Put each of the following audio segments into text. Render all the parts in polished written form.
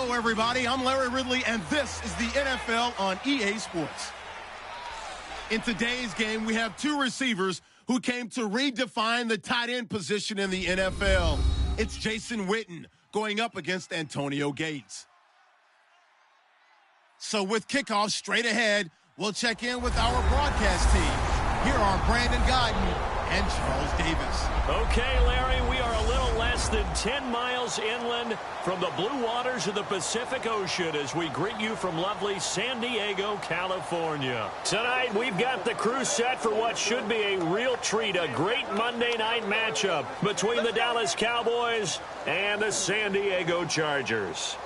Hello, everybody. I'm Larry Ridley, and this is the NFL on EA Sports. In today's game, we have two receivers who came to redefine the tight end position in the NFL. It's Jason Witten going up against Antonio Gates. So with kickoff straight ahead, we'll check in with our broadcast team. Here are Brandon Gaudin and Charles Davis. Okay, Larry, we are a little less than 10 miles inland from the blue waters of the Pacific Ocean as we greet you from lovely San Diego, California. Tonight, we've got the crew set for what should be a real treat, a great Monday night matchup between the Dallas Cowboys and the San Diego Chargers.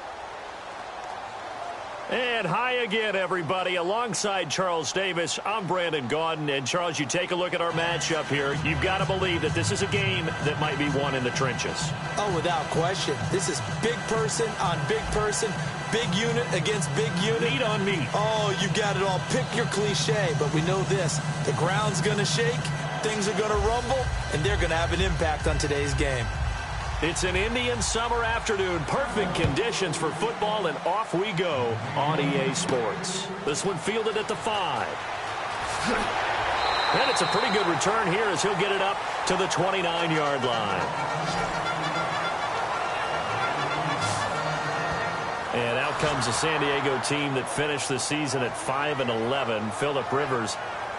And hi again, everybody. Alongside Charles Davis, I'm Brandon Gaudin. And, Charles, you take a look at our matchup here. You've got to believe that this is a game that might be won in the trenches. Oh, without question. This is big person on big person, big unit against big unit. Meat on meat. Oh, you got it all. Pick your cliche, but we know this. The ground's going to shake, things are going to rumble, and they're going to have an impact on today's game. It's an Indian summer afternoon. Perfect conditions for football, and off we go on EA Sports. This one fielded at the 5. And it's a pretty good return here as he'll get it up to the 29-yard line. And out comes a San Diego team that finished the season at 5-11. Phillip Rivers,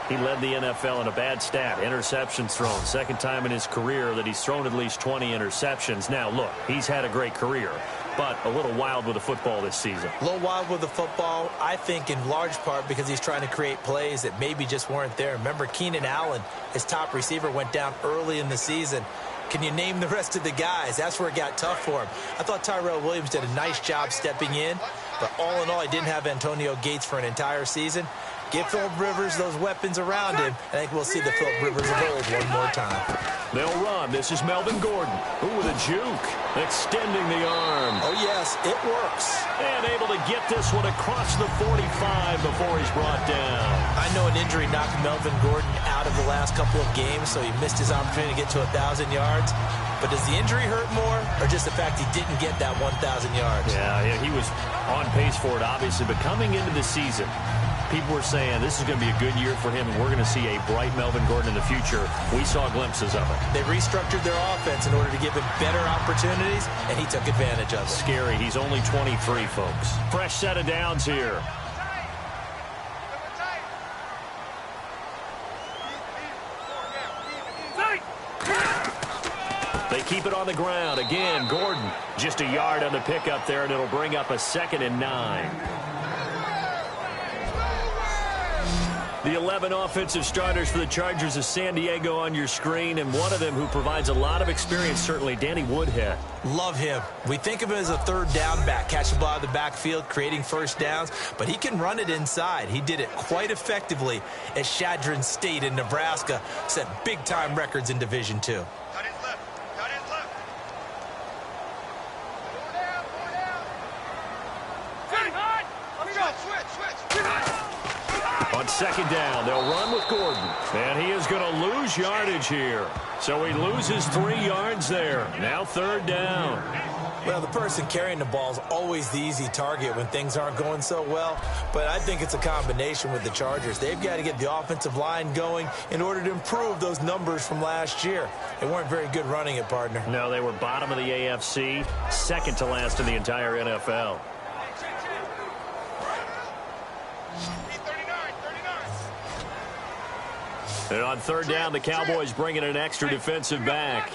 he led the NFL in a bad stat, interceptions thrown. Second time in his career that he's thrown at least 20 interceptions. Now, look, he's had a great career, but a little wild with the football this season. A little wild with the football, I think, in large part because he's trying to create plays that maybe just weren't there. Remember, Keenan Allen, his top receiver, went down early in the season. Can you name the rest of the guys? That's where it got tough for him. I thought Tyrell Williams did a nice job stepping in, but all in all, he didn't have Antonio Gates for an entire season. Give Phillip Rivers those weapons around him. I think we'll see the Phillip Rivers of old one more time. They'll run. This is Melvin Gordon. Ooh, with a juke. Extending the arm. Oh, yes, it works. And able to get this one across the 45 before he's brought down. I know an injury knocked Melvin Gordon out of the last couple of games, so he missed his opportunity to get to 1,000 yards. But does the injury hurt more, or just the fact he didn't get that 1,000 yards? Yeah, he was on pace for it, obviously. But coming into the season, people were saying this is going to be a good year for him, and we're going to see a bright Melvin Gordon in the future. We saw glimpses of it. They restructured their offense in order to give him better opportunities, and he took advantage of it. Scary. He's only 23, folks. Fresh set of downs here. They keep it on the ground. Again, Gordon just a yard on the pickup there, and it'll bring up a 2nd and 9. The 11 offensive starters for the Chargers of San Diego on your screen, and one of them who provides a lot of experience, certainly, Danny Woodhead. Love him. We think of him as a third down back, catch the ball out of the backfield, creating first downs, but he can run it inside. He did it quite effectively at Chadron State in Nebraska, set big-time records in Division II. On 2nd down, they'll run with Gordon. And he is going to lose yardage here. So he loses 3 yards there. Now 3rd down. Well, the person carrying the ball is always the easy target when things aren't going so well. But I think it's a combination with the Chargers. They've got to get the offensive line going in order to improve those numbers from last year. They weren't very good running it, partner. No, they were bottom of the AFC, second to last in the entire NFL. And on 3rd down, the Cowboys bring in an extra defensive back.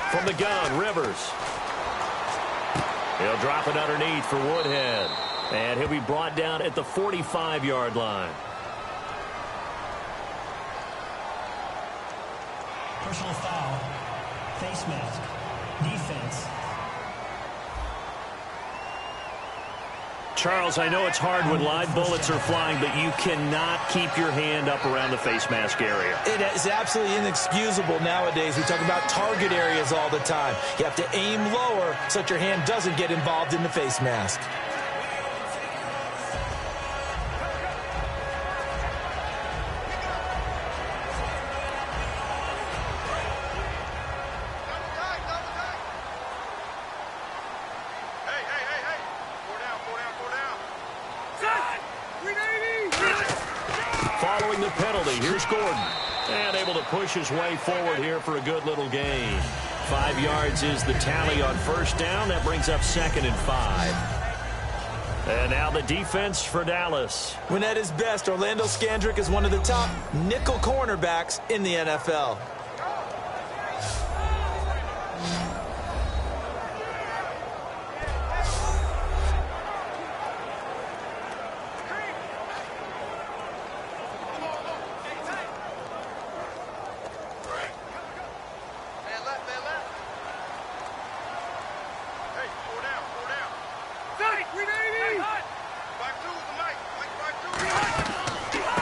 From the gun, Rivers. He'll drop it underneath for Woodhead. And he'll be brought down at the 45-yard line. Personal foul, face mask, defense. Charles, I know it's hard when live bullets are flying, but you cannot keep your hand up around the face mask area. It is absolutely inexcusable nowadays. We talk about target areas all the time. You have to aim lower so that your hand doesn't get involved in the face mask. following the penalty. Here's Gordon. And able to push his way forward here for a good little gain. 5 yards is the tally on first down. That brings up 2nd and 5. And now the defense for Dallas. When at his best, Orlando Scandrick is one of the top nickel cornerbacks in the NFL.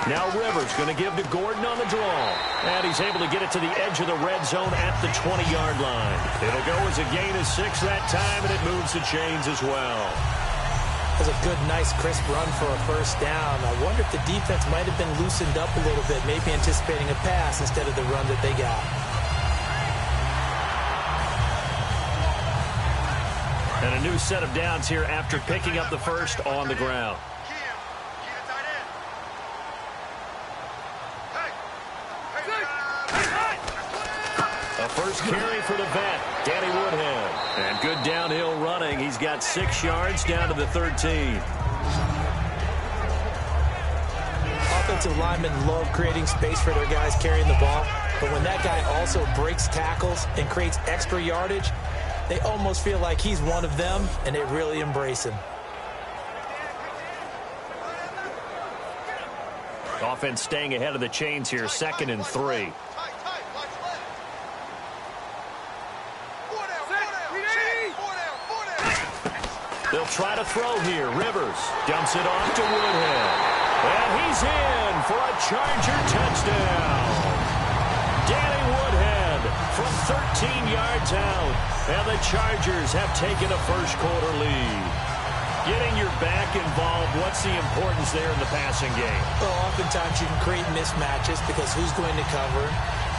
Now Rivers going to give to Gordon on the draw. And he's able to get it to the edge of the red zone at the 20-yard line. It'll go as a gain of 6 that time, and it moves the chains as well. That's a good, nice, crisp run for a first down. I wonder if the defense might have been loosened up a little bit, maybe anticipating a pass instead of the run that they got. And a new set of downs here after picking up the first on the ground. A first carry for the vet, Danny Woodhead. And good downhill running. He's got 6 yards down to the 13. Offensive linemen love creating space for their guys carrying the ball. But when that guy also breaks tackles and creates extra yardage, they almost feel like he's one of them, and they really embrace him. Offense staying ahead of the chains here, 2nd and 3. They'll try to throw here. Rivers dumps it off to Woodhead. And he's in for a Charger touchdown. Danny Woodhead from 13 yards out. And the Chargers have taken a first-quarter lead. Getting your back involved, what's the importance there in the passing game? Well, oftentimes you can create mismatches because who's going to cover,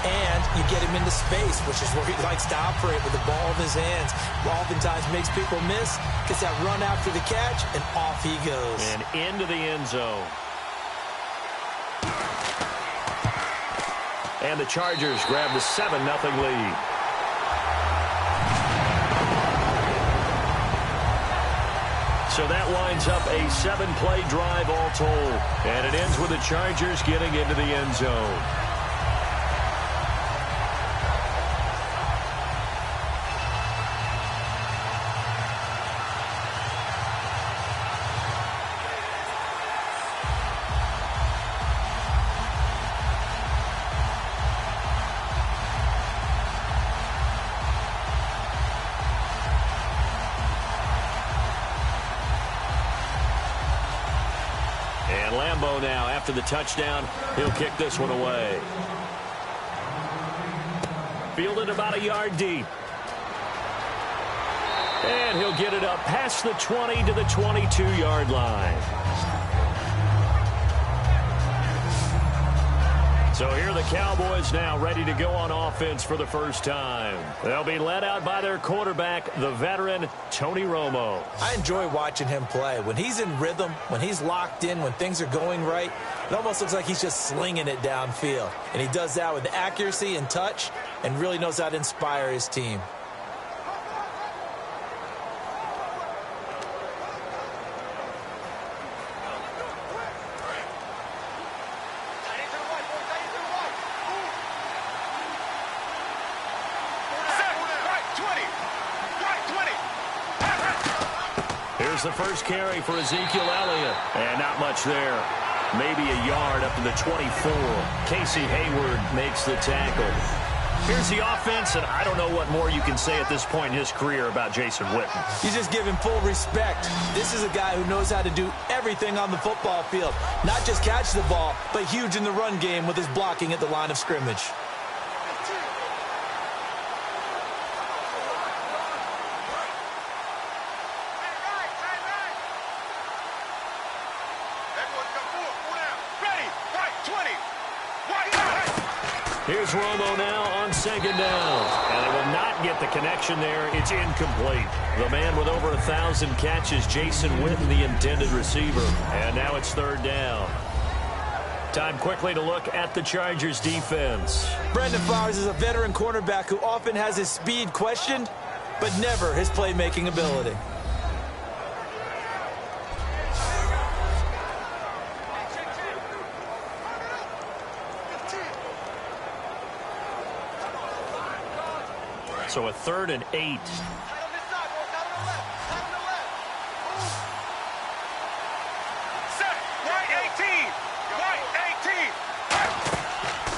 and you get him into space, which is where he likes to operate with the ball in his hands. Oftentimes makes people miss, gets that run after the catch, and off he goes. And into the end zone. And the Chargers grab the 7-0 lead. So that winds up a 7-play drive all told. And it ends with the Chargers getting into the end zone. Now, after the touchdown, he'll kick this one away. Fielded about a yard deep. And he'll get it up past the 20 to the 22-yard line. So here are the Cowboys now ready to go on offense for the first time. They'll be led out by their quarterback, the veteran, Tony Romo. I enjoy watching him play. When he's in rhythm, when he's locked in, when things are going right, it almost looks like he's just slinging it downfield. And he does that with accuracy and touch and really knows how to inspire his team. The first carry for Ezekiel Elliott. And not much there. Maybe a yard up to the 24. Casey Hayward makes the tackle. Here's the offense, and I don't know what more you can say at this point in his career about Jason Witten. You just give him full respect. This is a guy who knows how to do everything on the football field. Not just catch the ball, but huge in the run game with his blocking at the line of scrimmage. Here's Romo now on 2nd down. And they will not get the connection there. It's incomplete. The man with over 1,000 catches, Jason Witten, the intended receiver. And now it's 3rd down. Time quickly to look at the Chargers defense. Brandon Flowers is a veteran cornerback who often has his speed questioned, but never his playmaking ability. So a 3rd and 8.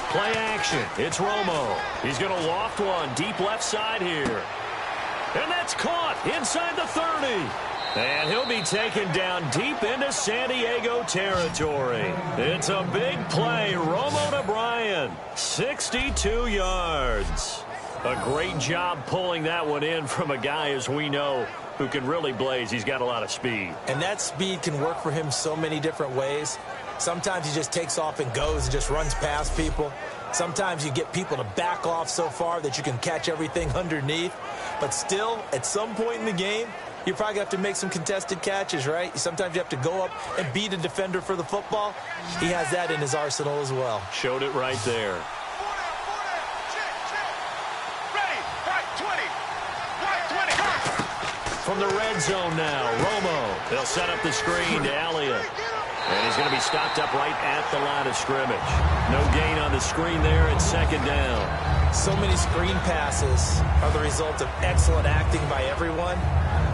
Play action. It's Romo. He's going to loft one deep left side here. And that's caught inside the 30. And he'll be taken down deep into San Diego territory. It's a big play. Romo to Bryan. 62 yards. A great job pulling that one in from a guy, as we know, who can really blaze. He's got a lot of speed. And that speed can work for him so many different ways. Sometimes he just takes off and goes and just runs past people. Sometimes you get people to back off so far that you can catch everything underneath. But still, at some point in the game, you probably have to make some contested catches, right? Sometimes you have to go up and beat a defender for the football. He has that in his arsenal as well. Showed it right there. From the red zone now, Romo. They'll set up the screen to Elliott. And he's going to be stopped up right at the line of scrimmage. No gain on the screen there. It's 2nd down. So many screen passes are the result of excellent acting by everyone.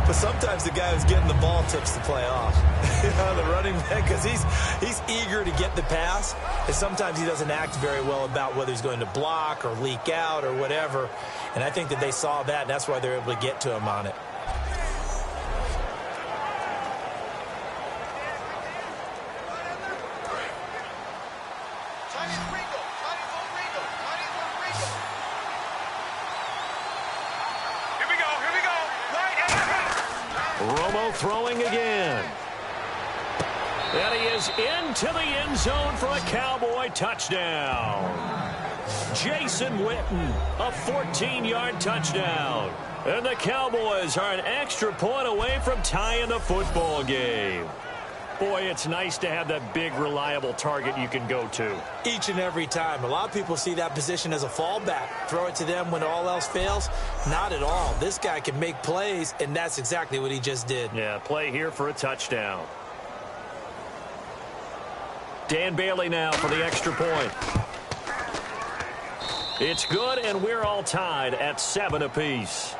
But sometimes the guy who's getting the ball tips the play off. The running back, because he's eager to get the pass. And sometimes he doesn't act very well about whether he's going to block or leak out or whatever. And I think that they saw that, and that's why they're able to get to him on it. Romo throwing again. And he is into the end zone for a Cowboy touchdown. Jason Witten, a 14-yard touchdown. And the Cowboys are an extra point away from tying the football game. Boy, it's nice to have that big, reliable target you can go to. Each and every time. A lot of people see that position as a fallback. Throw it to them when all else fails. Not at all. This guy can make plays, and that's exactly what he just did. Yeah, play here for a touchdown. Dan Bailey now for the extra point. It's good, and we're all tied at 7 apiece.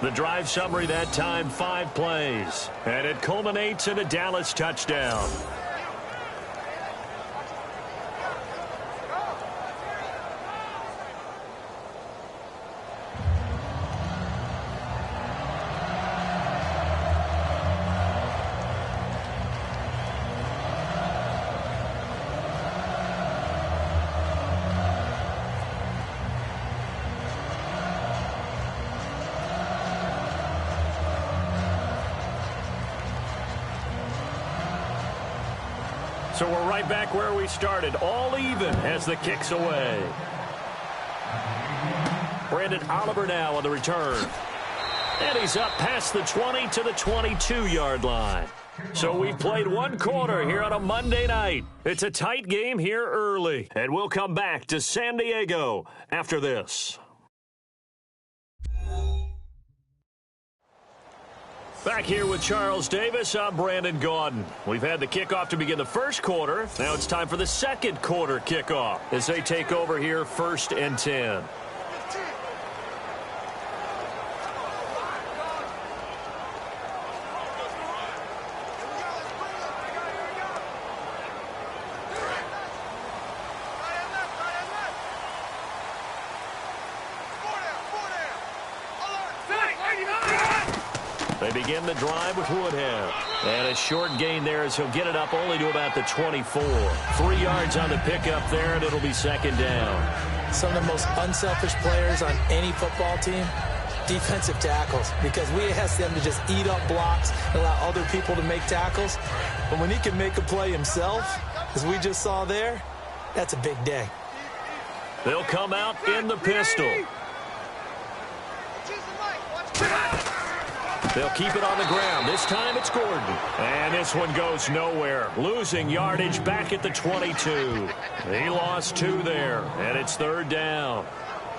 The drive summary that time, 5 plays. And it culminates in a Dallas touchdown. So we're right back where we started, all even as the kick's away. Brandon Oliver now on the return. And he's up past the 20 to the 22-yard line. So we've played 1 quarter here on a Monday night. It's a tight game here early. And we'll come back to San Diego after this. Back here with Charles Davis, I'm Brandon Gaudin. We've had the kickoff to begin the first quarter. Now it's time for the second quarter kickoff as they take over here 1st and 10. They begin the drive with Woodhead. And a short gain there as he'll get it up only to about the 24. 3 yards on the pickup there, and it'll be 2nd down. Some of the most unselfish players on any football team, defensive tackles, because we ask them to just eat up blocks and allow other people to make tackles. But when he can make a play himself, as we just saw there, that's a big day. They'll come out in the pistol. They'll keep it on the ground. This time it's Gordon. And this one goes nowhere. Losing yardage back at the 22. He lost 2 there, and it's 3rd down.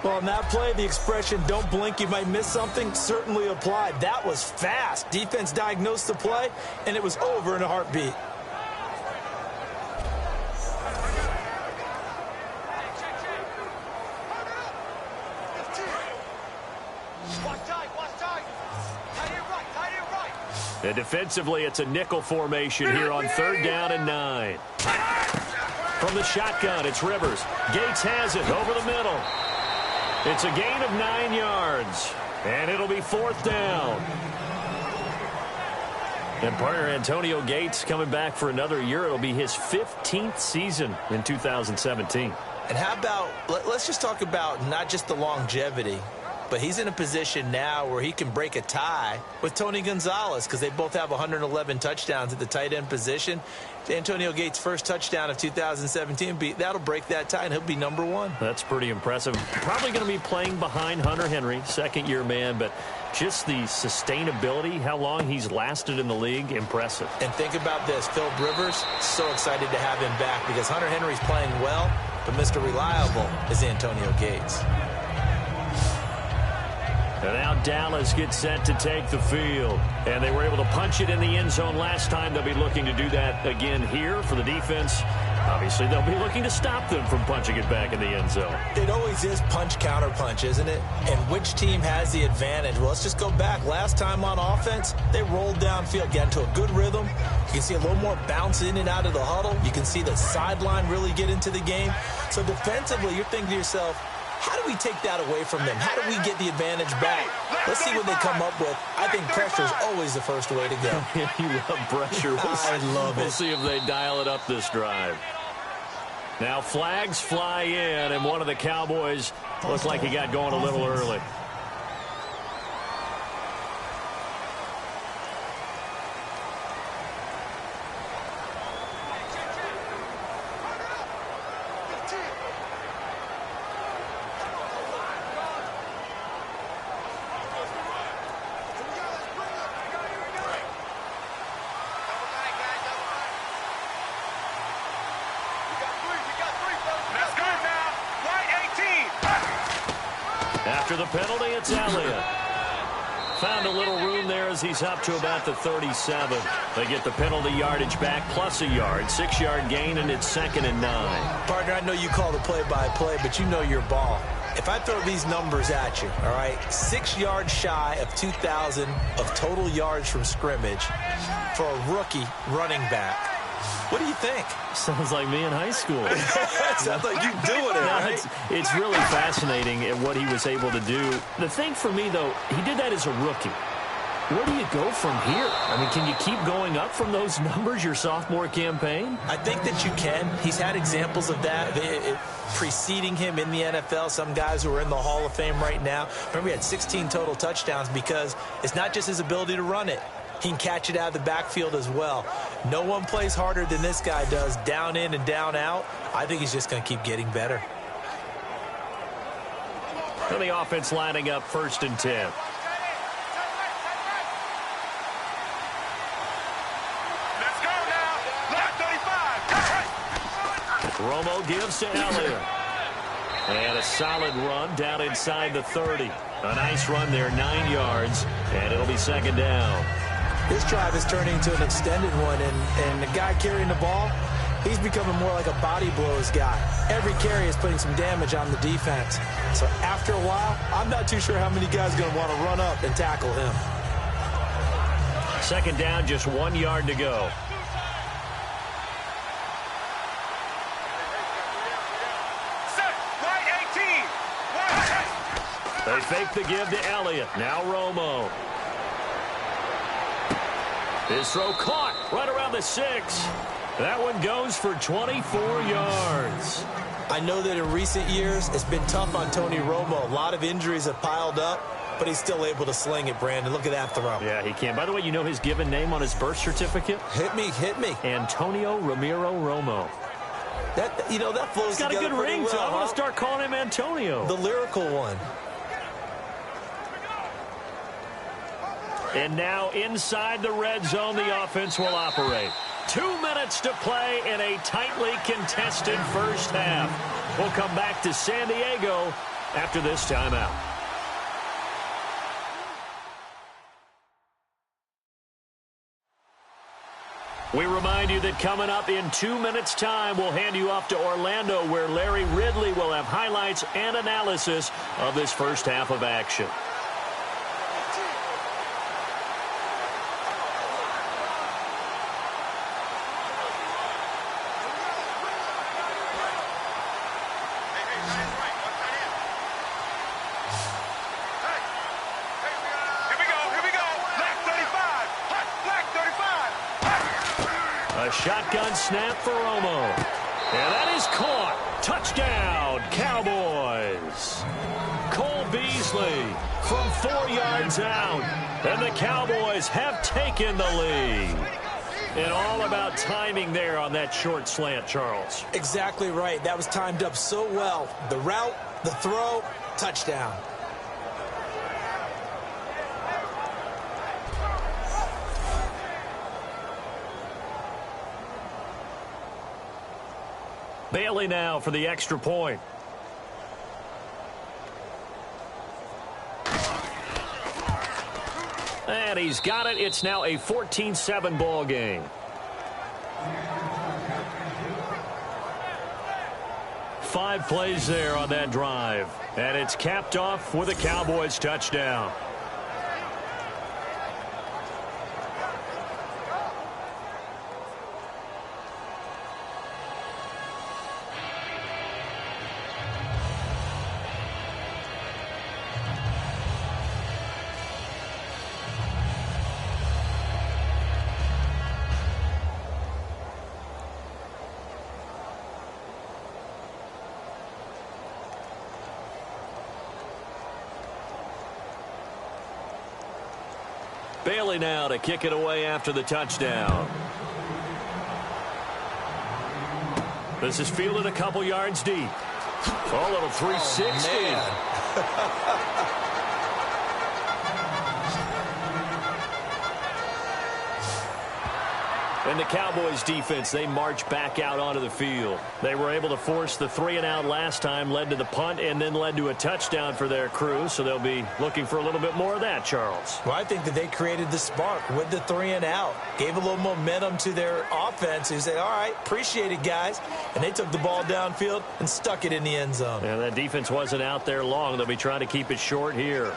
Well, on that play, the expression, don't blink, you might miss something, certainly applied. That was fast. Defense diagnosed the play, and it was over in a heartbeat. And defensively, it's a nickel formation here on 3rd down and 9. From the shotgun, it's Rivers. Gates has it over the middle. It's a gain of 9 yards, and it'll be 4th down. And partner Antonio Gates coming back for another year. It'll be his 15th season in 2017. And how about, let's just talk about not just the longevity, but he's in a position now where he can break a tie with Tony Gonzalez because they both have 111 touchdowns at the tight end position. Antonio Gates' first touchdown of 2017, that'll break that tie, and he'll be number 1. That's pretty impressive. Probably going to be playing behind Hunter Henry, second-year man, but just the sustainability, how long he's lasted in the league, impressive. And think about this. Phil Rivers, so excited to have him back because Hunter Henry's playing well, but Mr. Reliable is Antonio Gates. And now Dallas gets set to take the field. And they were able to punch it in the end zone last time. They'll be looking to do that again here for the defense. Obviously, they'll be looking to stop them from punching it back in the end zone. It always is punch, counter punch, isn't it? And which team has the advantage? Well, let's just go back. Last time on offense, they rolled downfield, got into a good rhythm. You can see a little more bounce in and out of the huddle. You can see the sideline really get into the game. So defensively, you're thinking to yourself, how do we take that away from them? How do we get the advantage back? Let's see what they come up with. I think pressure is always the first way to go. You love pressure. I love it. We'll see if they dial it up this drive. Now flags fly in, and one of the Cowboys looks like he got going a little early. After the penalty, it's Elliott. Found a little room there as he's up to about the 37. They get the penalty yardage back plus a yard. 6-yard gain, and it's 2nd and 9. Partner, I know you call the play-by-play, but you know your ball. If I throw these numbers at you, all right, 6 yards shy of 2,000 of total yards from scrimmage for a rookie running back. What do you think? Sounds like me in high school. Sounds like you doing it, right? It's really fascinating at what he was able to do. The thing for me, though, he did that as a rookie. Where do you go from here? I mean, can you keep going up from those numbers your sophomore campaign? I think that you can. He's had examples of that preceding him in the NFL. Some guys who are in the Hall of Fame right now. Remember, he had 16 total touchdowns because it's not just his ability to run it. He can catch it out of the backfield as well. No one plays harder than this guy does, down in and down out. I think he's just going to keep getting better. And the offense lining up 1st and 10. Let's go now. Left 35. Romo gives to Elliott. And a solid run down inside the 30. A nice run there, 9 yards, and it'll be 2nd down. This drive is turning into an extended one, and the guy carrying the ball, he's becoming more like a body blows guy. Every carry is putting some damage on the defense. So after a while, I'm not too sure how many guys are going to want to run up and tackle him. 2nd down, just 1 yard to go. Set. Right 18. They fake the give to Elliott. Now Romo. His throw caught right around the 6. That one goes for 24 yards. I know that in recent years, it's been tough on Tony Romo. A lot of injuries have piled up, but he's still able to sling it, Brandon. Look at that throw. Yeah, he can. By the way, you know his given name on his birth certificate? Hit me. Antonio Ramiro Romo. That flows He's got a together good ring, well, so I'm going to start calling him Antonio. The lyrical one. And now inside the red zone, the offense will operate. 2 minutes to play in a tightly contested first half. We'll come back to San Diego after this timeout. We remind you that coming up in 2 minutes' time, we'll hand you off to Orlando, where Larry Ridley will have highlights and analysis of this first half of action. A shotgun snap for Romo. And that is caught. Touchdown, Cowboys. Cole Beasley from 4 yards out. And the Cowboys have taken the lead. And all about timing there on that short slant, Charles. Exactly right. That was timed up so well. The route, the throw, touchdown. Bailey now for the extra point. And he's got it. It's now a 14-7 ball game. Five plays there on that drive. And it's capped off with a Cowboys touchdown. Bailey now to kick it away after the touchdown. This is fielded a couple yards deep. Oh, little 360. Oh, And the Cowboys defense, they march back out onto the field. They were able to force the 3-and-out last time, led to the punt, and then led to a touchdown for their crew. So they'll be looking for a little bit more of that, Charles. Well, I think that they created the spark with the 3-and-out. Gave a little momentum to their offense. Who said, all right, appreciate it, guys. And they took the ball downfield and stuck it in the end zone. And that defense wasn't out there long. They'll be trying to keep it short here.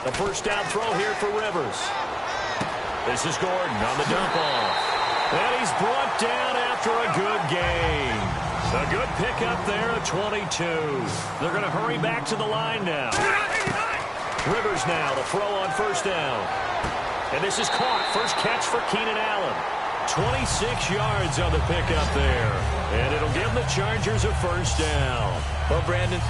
A first down throw here for Rivers. This is Gordon on the dump off. And he's brought down after a good gain. A good pickup there at 22. They're going to hurry back to the line now. Rivers now to throw on first down. And this is caught. First catch for Keenan Allen. 26 yards on the pickup there. And it'll give the Chargers a first down. Well, Brandon,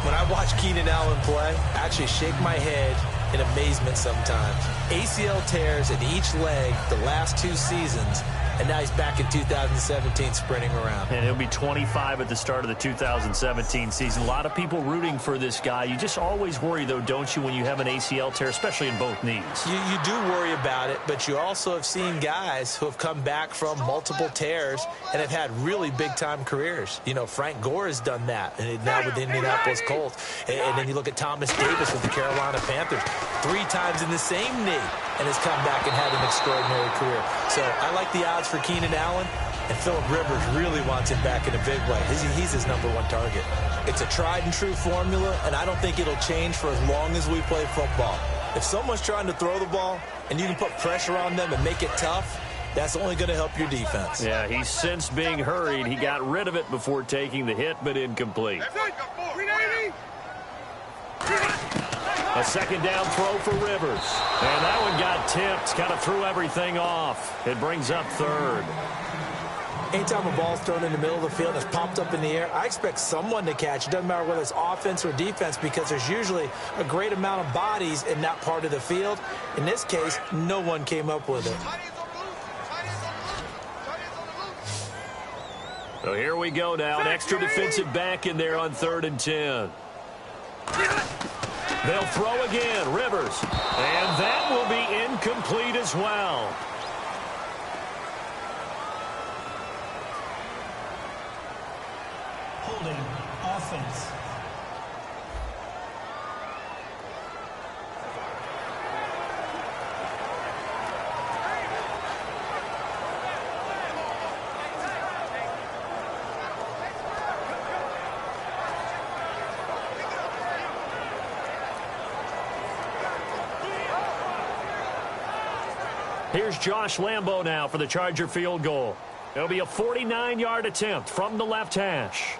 when I watch Keenan Allen play, I actually shake my head in amazement sometimes. ACL tears in each leg the last 2 seasons, and now he's back in 2017 sprinting around. And he'll be 25 at the start of the 2017 season. A lot of people rooting for this guy. You just always worry, though, don't you, when you have an ACL tear, especially in both knees? You do worry about it, but you also have seen guys who have come back from multiple tears and have had really big-time careers. You know, Frank Gore has done that, and now with the Indianapolis Colts. And then you look at Thomas Davis with the Carolina Panthers. 3 times in the same knee, and has come back and had an extraordinary career. So I like the odds for Keenan Allen, and Phillip Rivers really wants him back in a big way. He's his #1 target. It's a tried-and-true formula, and I don't think it'll change for as long as we play football. If someone's trying to throw the ball, and you can put pressure on them and make it tough, that's only going to help your defense. Yeah, he's since being hurried. He got rid of it before taking the hit, but incomplete. A second down throw for Rivers. And that one got tipped. Kind of threw everything off. It brings up 3rd. Anytime a ball's thrown in the middle of the field and it's popped up in the air, I expect someone to catch. It doesn't matter whether it's offense or defense, because there's usually a great amount of bodies in that part of the field. In this case, no one came up with it. So here we go now. An extra defensive back in there on 3rd and 10. They'll throw again. Rivers. And that will be incomplete as well. Holding offense. Here's Josh Lambo now for the Charger field goal. It'll be a 49-yard attempt from the left hash.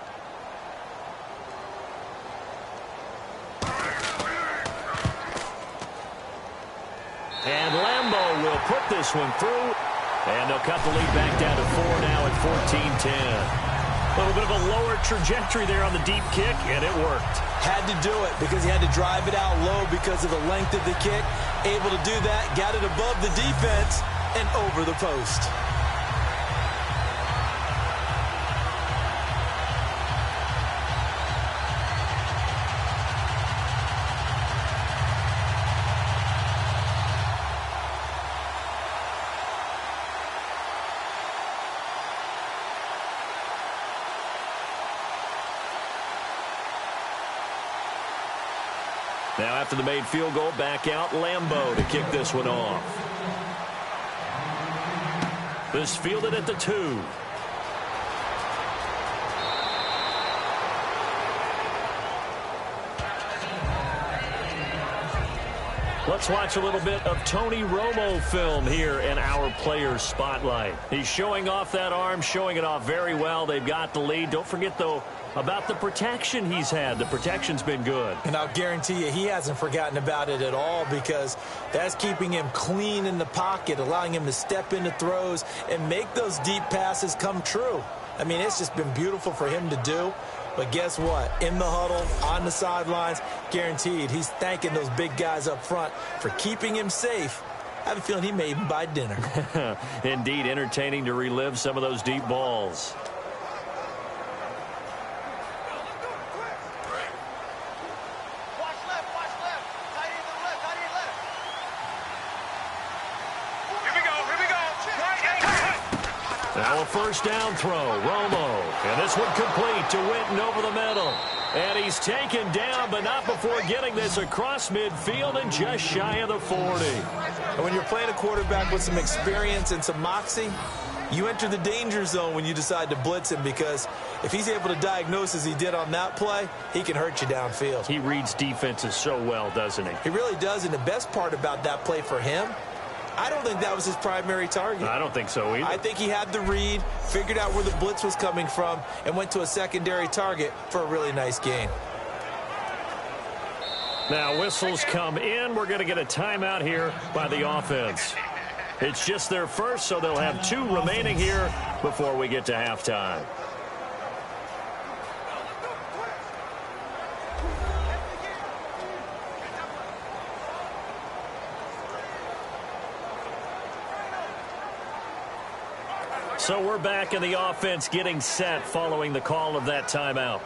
And Lambo will put this one through. And they'll cut the lead back down to 4 now at 14-10. A little bit of a lower trajectory there on the deep kick, and it worked. Had to do it because he had to drive it out low because of the length of the kick. Able to do that, got it above the defense and over the post. Now after the made field goal, back out Lambo to kick this one off. This fielded at the 2. Let's watch a little bit of Tony Romo film here in our Players Spotlight. He's showing off that arm, showing it off very well. They've got the lead. Don't forget, though, about the protection he's had. The protection's been good. And I'll guarantee you he hasn't forgotten about it at all because that's keeping him clean in the pocket, allowing him to step into throws and make those deep passes come true. I mean, it's just been beautiful for him to do. But guess what? In the huddle, on the sidelines, guaranteed he's thanking those big guys up front for keeping him safe. I have a feeling he may even buy dinner. Indeed, entertaining to relive some of those deep balls. Now a first down throw, Romo. And this one complete to Witten over the middle. And he's taken down, but not before getting this across midfield and just shy of the 40. And when you're playing a quarterback with some experience and some moxie, you enter the danger zone when you decide to blitz him because if he's able to diagnose as he did on that play, he can hurt you downfield. He reads defenses so well, doesn't he? He really does, and the best part about that play for him, I don't think that was his primary target. I don't think so either. I think he had the read, figured out where the blitz was coming from, and went to a secondary target for a really nice gain. Now whistles come in. We're going to get a timeout here by the offense. It's just their first, so they'll have 2 remaining here before we get to halftime. So we're back in the offense getting set following the call of that timeout.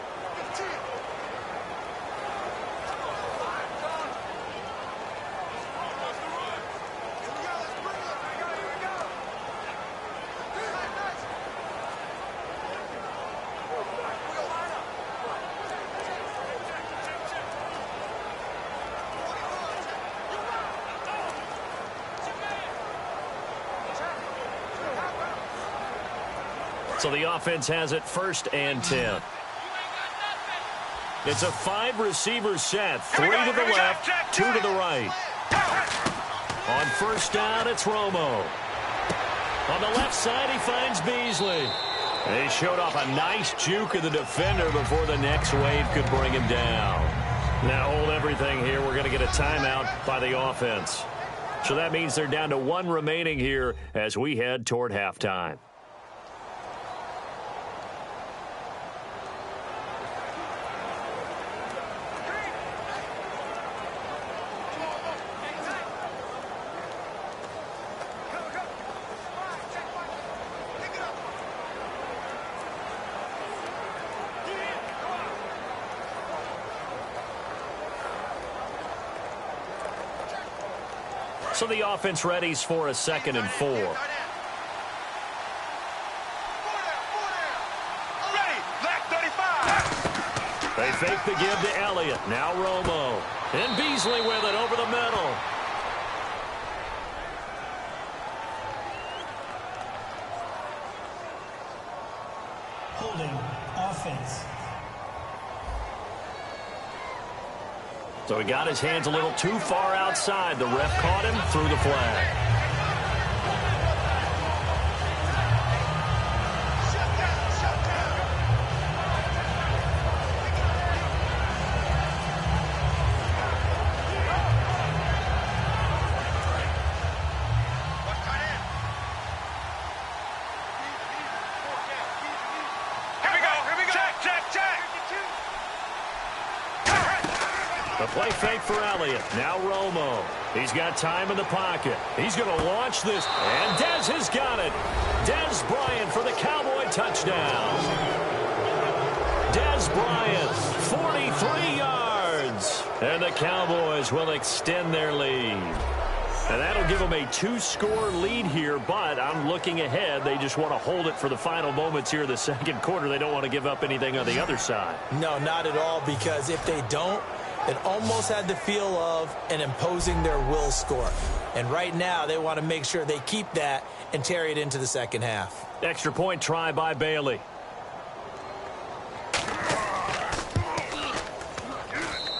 So the offense has it 1st and 10. It's a 5-receiver set. 3 to the left, 2 to the right. On first down, it's Romo. On the left side, he finds Beasley. And he showed off a nice juke of the defender before the next wave could bring him down. Now hold everything here. We're going to get a timeout by the offense. So that means they're down to 1 remaining here as we head toward halftime. So the offense readies for a 2nd and 4. Ready, left 35. They fake the give to Elliott. Now Romo. And Beasley with it over the middle. Holding offense. So he got his hands a little too far outside. The ref caught him, threw the flag. The play fake for Elliott. Now Romo. He's got time in the pocket. He's going to launch this. And Dez has got it. Dez Bryant for the Cowboy touchdown. Dez Bryant, 43 yards. And the Cowboys will extend their lead. And that'll give them a 2-score lead here, but I'm looking ahead. They just want to hold it for the final moments here in the second quarter. They don't want to give up anything on the other side. No, not at all, because if they don't, it almost had the feel of an imposing their will score. And right now, they want to make sure they keep that and carry it into the second half. Extra point try by Bailey.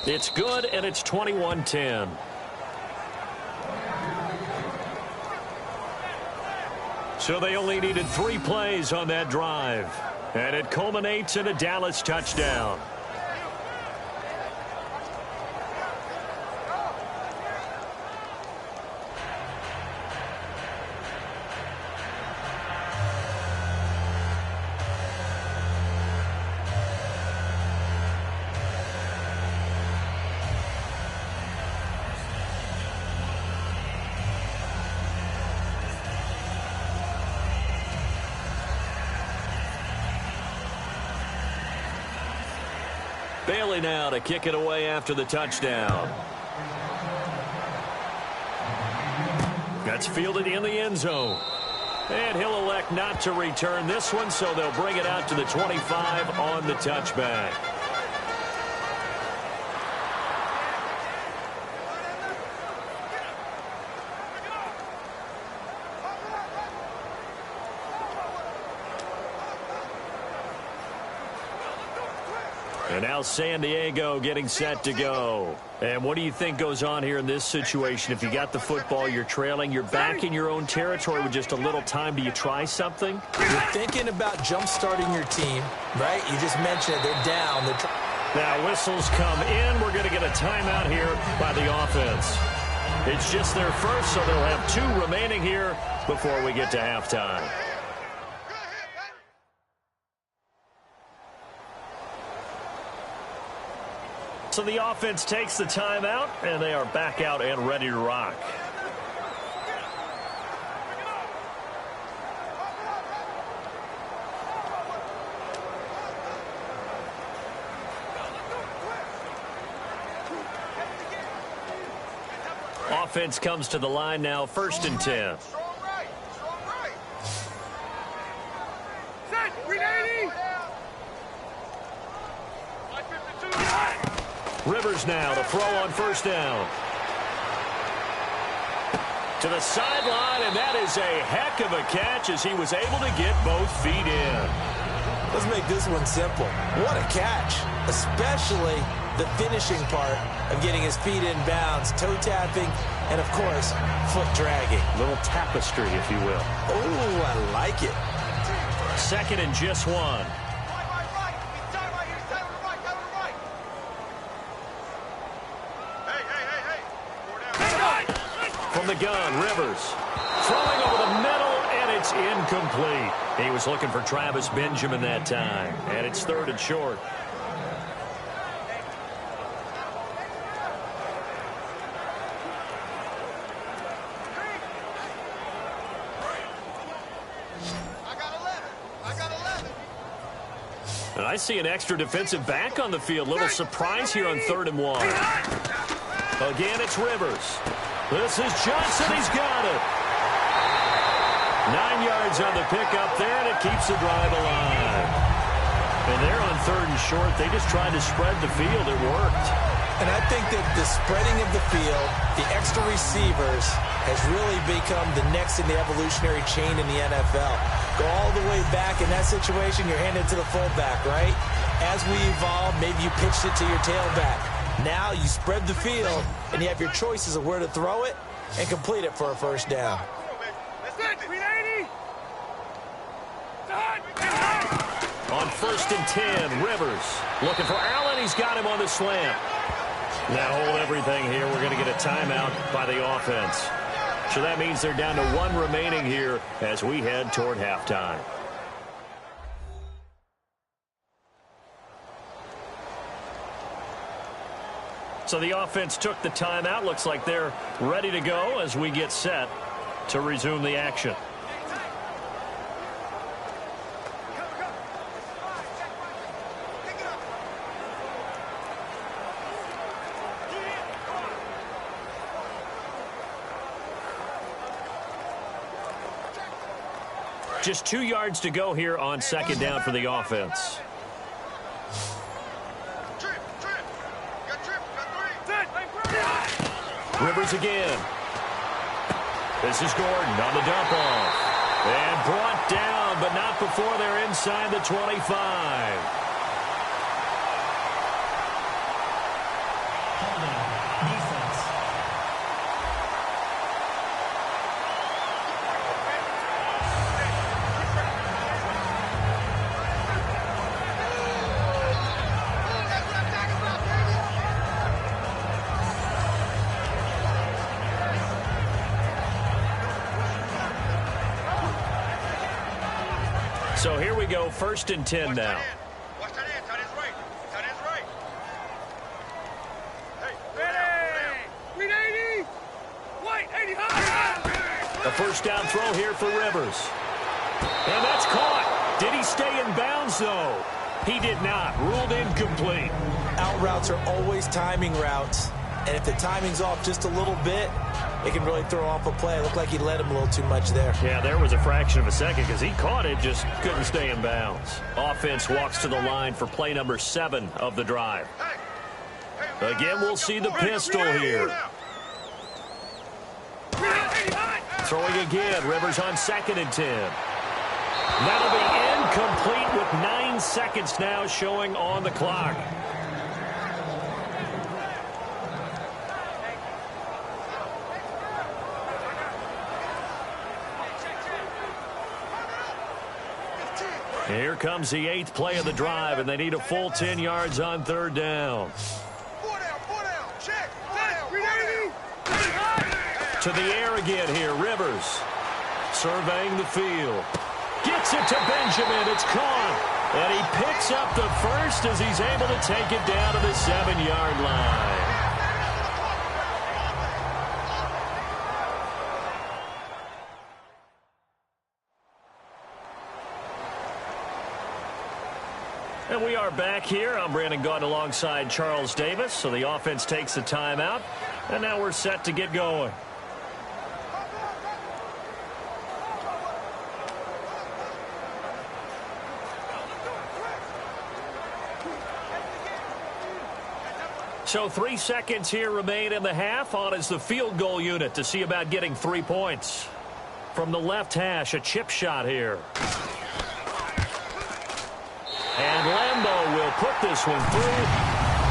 It's good, and it's 21-10. So they only needed 3 plays on that drive. And it culminates in a Dallas touchdown. Bailey now to kick it away after the touchdown. That's fielded in the end zone. And he'll elect not to return this one, so they'll bring it out to the 25 on the touchback. And now San Diego getting set to go. And what do you think goes on here in this situation? If you got the football, you're trailing, you're back in your own territory with just a little time. Do you try something? You're thinking about jump-starting your team, right? You just mentioned it. They're down. Now whistles come in. We're going to get a timeout here by the offense. It's just their first, so they'll have 2 remaining here before we get to halftime. So the offense takes the timeout, and they are back out and ready to rock. Offense comes to the line now, 1st and 10. Rivers now to throw on 1st down. To the sideline, and that is a heck of a catch as he was able to get both feet in. Let's make this one simple. What a catch, especially the finishing part of getting his feet in bounds, toe tapping, and, of course, foot dragging. Little tapestry, if you will. Oh, I like it. 2nd and just 1. From the gun, Rivers throwing over the middle, and it's incomplete. He was looking for Travis Benjamin that time, and it's 3rd and short. And I see an extra defensive back on the field. Little surprise here on 3rd and 1. Again, it's Rivers. This is Johnson. He's got it. 9 yards on the pickup there, and it keeps the drive alive. And they're on 3rd and short. They just tried to spread the field. It worked. And I think that the spreading of the field, the extra receivers, has really become the next in the evolutionary chain in the NFL. Go all the way back in that situation, you're handed to the fullback, right? As we evolve, maybe you pitched it to your tailback. Now you spread the field, and you have your choices of where to throw it and complete it for a first down. On 1st and 10, Rivers looking for Allen. He's got him on the slant. Now hold everything here. We're going to get a timeout by the offense. So that means they're down to 1 remaining here as we head toward halftime. So the offense took the timeout. Looks like they're ready to go as we get set to resume the action. Just 2 yards to go here on 2nd down for the offense. Rivers again. This is Gordon on the dump off. And brought down, but not before they're inside the 25. So here we go, 1st and 10 now. Watch that end, tight end's right. Tight end's right. Hey, ready? 380. White, 80 high. A first down throw here for Rivers. And that's caught. Did he stay in bounds, though? He did not. Ruled incomplete. Out routes are always timing routes. And if the timing's off just a little bit, it can really throw off a play. It looked like he led him a little too much there. Yeah, there was a fraction of a second because he caught it, just couldn't stay in bounds. Offense walks to the line for play number 7 of the drive. Again, we'll see the pistol here. Throwing again, Rivers on 2nd and 10. That'll be incomplete with 9 seconds now showing on the clock. Here comes the 8th play of the drive, and they need a full 10 yards on 3rd down. Check. To the air again here, Rivers. Surveying the field. Gets it to Benjamin. It's caught. And he picks up the first as he's able to take it down to the 7-yard line. And we are back here. I'm Brandon Gaudin alongside Charles Davis. So the offense takes the timeout. And now we're set to get going. So 3 seconds here remain in the half. On is the field goal unit to see about getting 3 points. From the left hash, a chip shot here. And Lambeau will put this one through.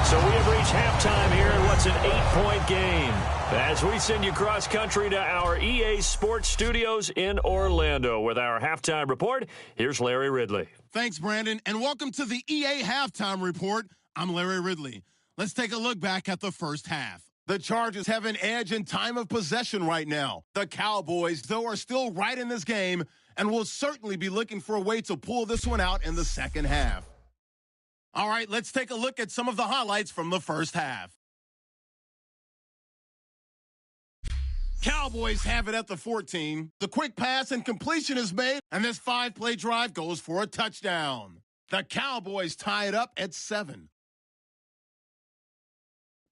So we have reached halftime here in what's an 8-point game. As we send you cross-country to our EA Sports Studios in Orlando with our halftime report, here's Larry Ridley. Thanks, Brandon, and welcome to the EA Halftime Report. I'm Larry Ridley. Let's take a look back at the first half. The Chargers have an edge in time of possession right now. The Cowboys, though, are still right in this game and will certainly be looking for a way to pull this one out in the second half. All right, let's take a look at some of the highlights from the first half. Cowboys have it at the 14. The quick pass and completion is made, and this 5-play drive goes for a touchdown. The Cowboys tie it up at 7.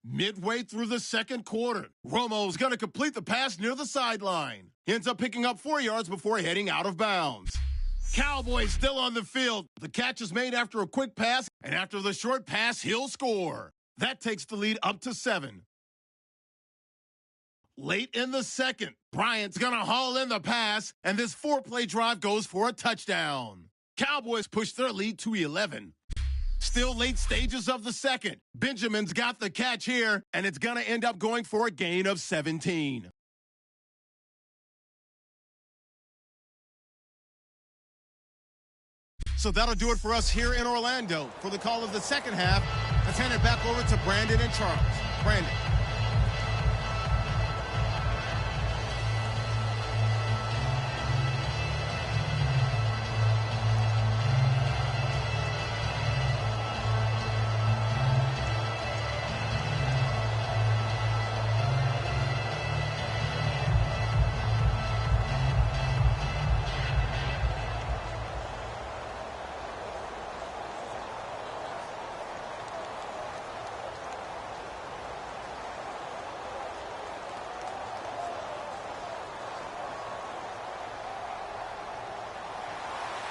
Midway through the second quarter, Romo's going to complete the pass near the sideline. He ends up picking up 4 yards before heading out of bounds. Cowboys still on the field. The catch is made after a quick pass, and after the short pass, he'll score. That takes the lead up to 7. Late in the second, Bryant's going to haul in the pass, and this 4-play drive goes for a touchdown. Cowboys push their lead to 11. Still late stages of the second. Benjamin's got the catch here, and it's going to end up going for a gain of 17. So that'll do it for us here in Orlando. For the call of the second half, let's hand it back over to Brandon and Charles. Brandon.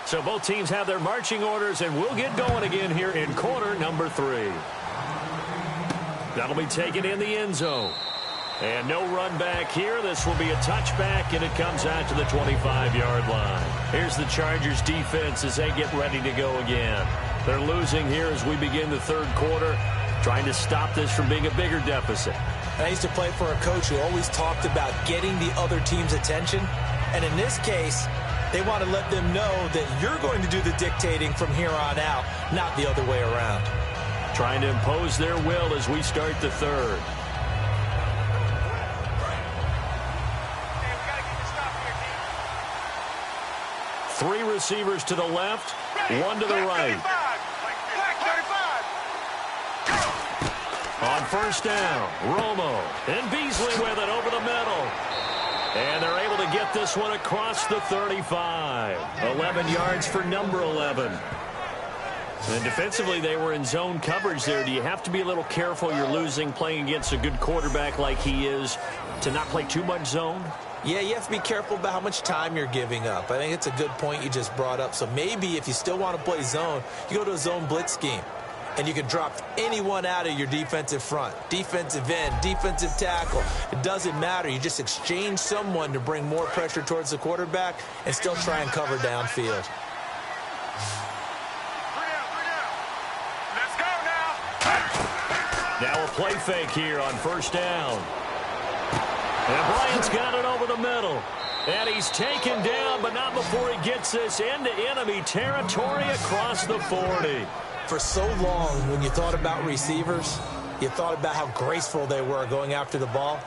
So both teams have their marching orders, and we'll get going again here in quarter number 3. That'll be taken in the end zone. And no run back here. This will be a touchback, and it comes out to the 25-yard line. Here's the Chargers defense as they get ready to go again. They're losing here as we begin the third quarter, trying to stop this from being a bigger deficit. I used to play for a coach who always talked about getting the other team's attention. And in this case, they want to let them know that you're going to do the dictating from here on out, not the other way around. Trying to impose their will as we start the third. Three receivers to the left, one to the right. On first down, Romo and Beasley with it over the middle. And they're able to get this one across the 35. 11 yards for number 11. And defensively, they were in zone coverage there. Do you have to be a little careful? You're losing playing against a good quarterback like he is to not play too much zone? Yeah, you have to be careful about how much time you're giving up. I think it's a good point you just brought up. So maybe if you still want to play zone, you go to a zone blitz scheme. And you can drop anyone out of your defensive front, defensive end, defensive tackle. It doesn't matter. You just exchange someone to bring more pressure towards the quarterback and still try and cover downfield. Let's go now. Now a play fake here on first down. And Bryant's got it over the middle. And he's taken down, but not before he gets this into enemy territory across the 40. For so long, when you thought about receivers, you thought about how graceful they were going after the ball.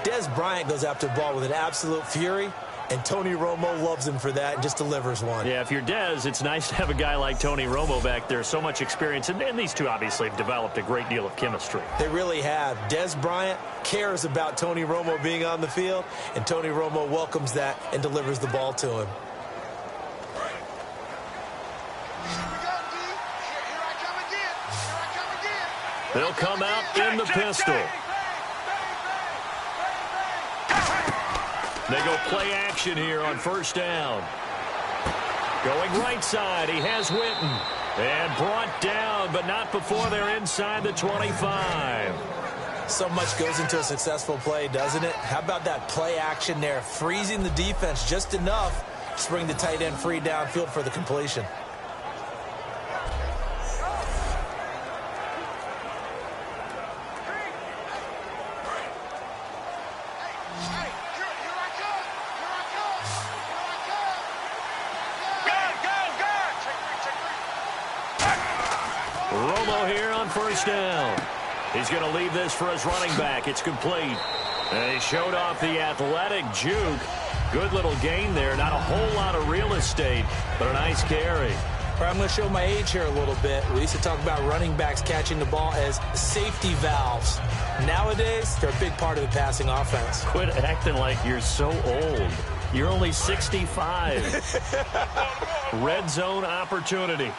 Dez Bryant goes after the ball with an absolute fury, and Tony Romo loves him for that and just delivers one. Yeah, if you're Dez, it's nice to have a guy like Tony Romo back there. So much experience, and these two obviously have developed a great deal of chemistry. They really have. Dez Bryant cares about Tony Romo being on the field, and Tony Romo welcomes that and delivers the ball to him. They'll come out in the pistol. They go play action here on first down. Going right side, he has Witten. And brought down, but not before they're inside the 25. So much goes into a successful play, doesn't it? How about that play action there, freezing the defense just enough to bring the tight end free downfield for the completion. Romo here on first down. He's going to leave this for his running back. It's complete. And he showed off the athletic juke. Good little gain there. Not a whole lot of real estate, but a nice carry. I'm going to show my age here a little bit. We used to talk about running backs catching the ball as safety valves. Nowadays, they're a big part of the passing offense. Quit acting like you're so old. You're only 65. Red zone opportunity.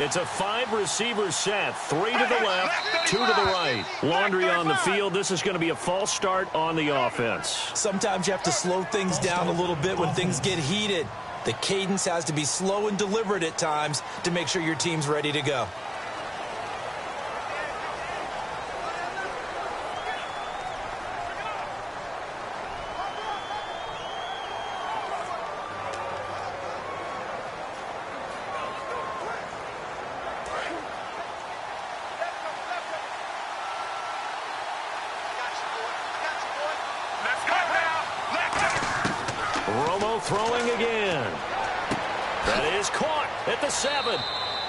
It's a 5-receiver set. 3 to the left, 2 to the right. Laundry on the field. This is going to be a false start on the offense. Sometimes you have to slow things down a little bit when things get heated. The cadence has to be slow and deliberate at times to make sure your team's ready to go. Throwing again. That is caught at the 7.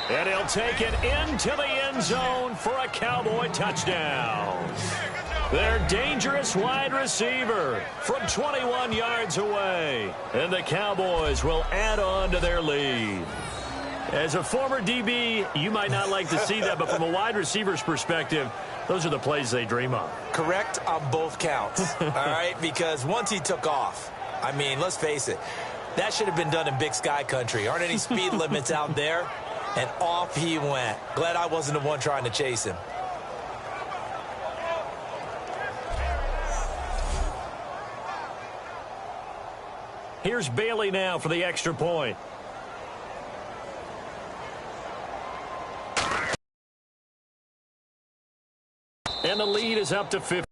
And he'll take it into the end zone for a Cowboy touchdown. Their dangerous wide receiver from 21 yards away. And the Cowboys will add on to their lead. As a former DB, you might not like to see that, but from a wide receiver's perspective, those are the plays they dream of. Correct on both counts, all right? Because once he took off, I mean, let's face it, that should have been done in Big Sky country. Aren't any speed limits out there? And off he went. Glad I wasn't the one trying to chase him. Here's Bailey now for the extra point. And the lead is up to 50.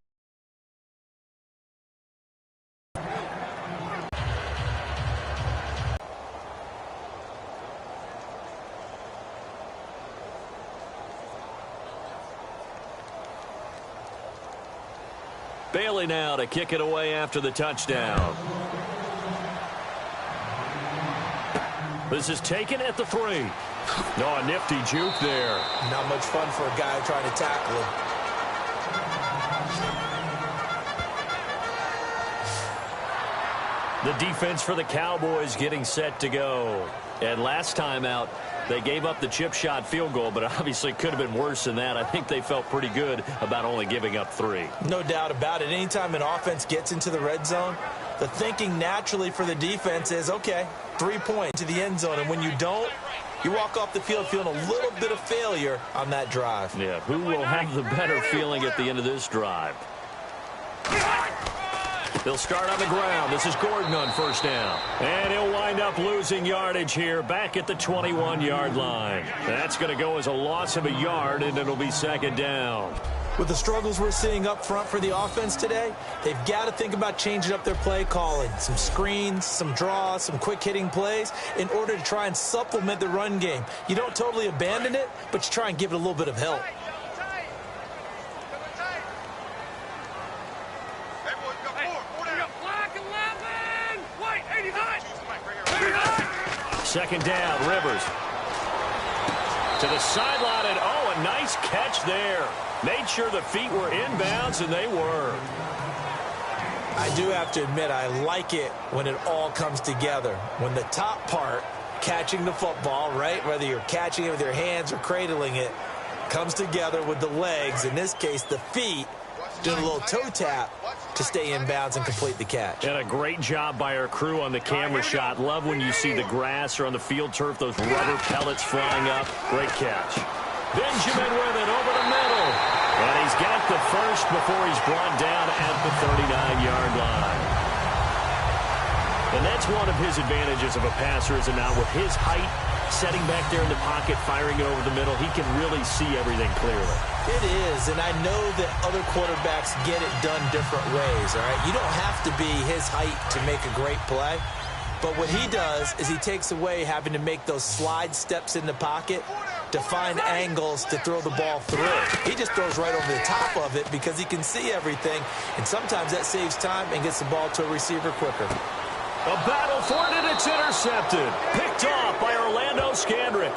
Bailey now to kick it away after the touchdown. This is taken at the 3. No, a nifty juke there. Not much fun for a guy trying to tackle him. The defense for the Cowboys getting set to go. And last time out, they gave up the chip shot field goal, but obviously could have been worse than that. I think they felt pretty good about only giving up 3. No doubt about it. Anytime an offense gets into the red zone, the thinking naturally for the defense is, okay, 3 points to the end zone. And when you don't, you walk off the field feeling a little bit of failure on that drive. Yeah, who will have the better feeling at the end of this drive? They'll start on the ground. This is Gordon on first down. And he'll wind up losing yardage here back at the 21-yard line. That's going to go as a loss of a yard, and it'll be second down. With the struggles we're seeing up front for the offense today, they've got to think about changing up their play calling. Some screens, some draws, some quick-hitting plays in order to try and supplement the run game. You don't totally abandon it, but you try and give it a little bit of help. Second down, Rivers. To the sideline, and oh, a nice catch there. Made sure the feet were inbounds, and they were. I do have to admit, I like it when it all comes together. When the top part, catching the football, right, whether you're catching it with your hands or cradling it, comes together with the legs, in this case the feet, doing a little toe tap to stay in bounds and complete the catch. And a great job by our crew on the camera shot. Love when you see the grass or on the field turf, those rubber pellets flying up. Great catch. Benjamin with it over the middle. And he's got the first before he's brought down at the 39-yard line. And that's one of his advantages of a passer, is it not? With his height, setting back there in the pocket, firing it over the middle, he can really see everything clearly. It is, and I know that other quarterbacks get it done different ways, all right? You don't have to be his height to make a great play, but what he does is he takes away having to make those slide steps in the pocket to find angles to throw the ball through. He just throws right over the top of it because he can see everything, and sometimes that saves time and gets the ball to a receiver quicker. A battle for it, and it's intercepted. Picked off by Orlando Scandrick.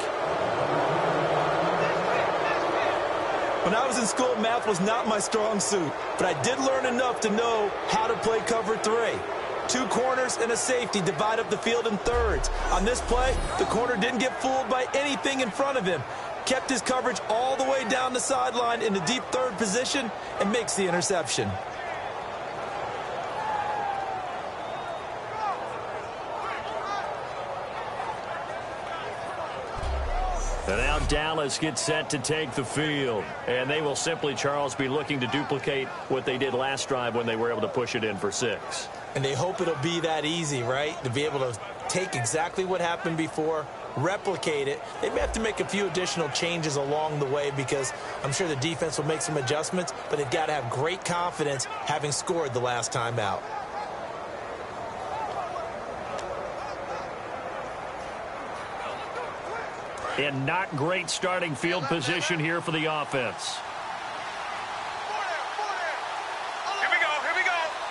When I was in school, math was not my strong suit, but I did learn enough to know how to play cover 3. 2 corners and a safety divide up the field in thirds. On this play, the corner didn't get fooled by anything in front of him. Kept his coverage all the way down the sideline in the deep third position and makes the interception. And now Dallas gets set to take the field. And they will simply, Charles, be looking to duplicate what they did last drive when they were able to push it in for 6. And they hope it'll be that easy, right? To be able to take exactly what happened before, replicate it. They may have to make a few additional changes along the way because I'm sure the defense will make some adjustments, but they've got to have great confidence having scored the last time out. And not great starting field position here for the offense. Here we go.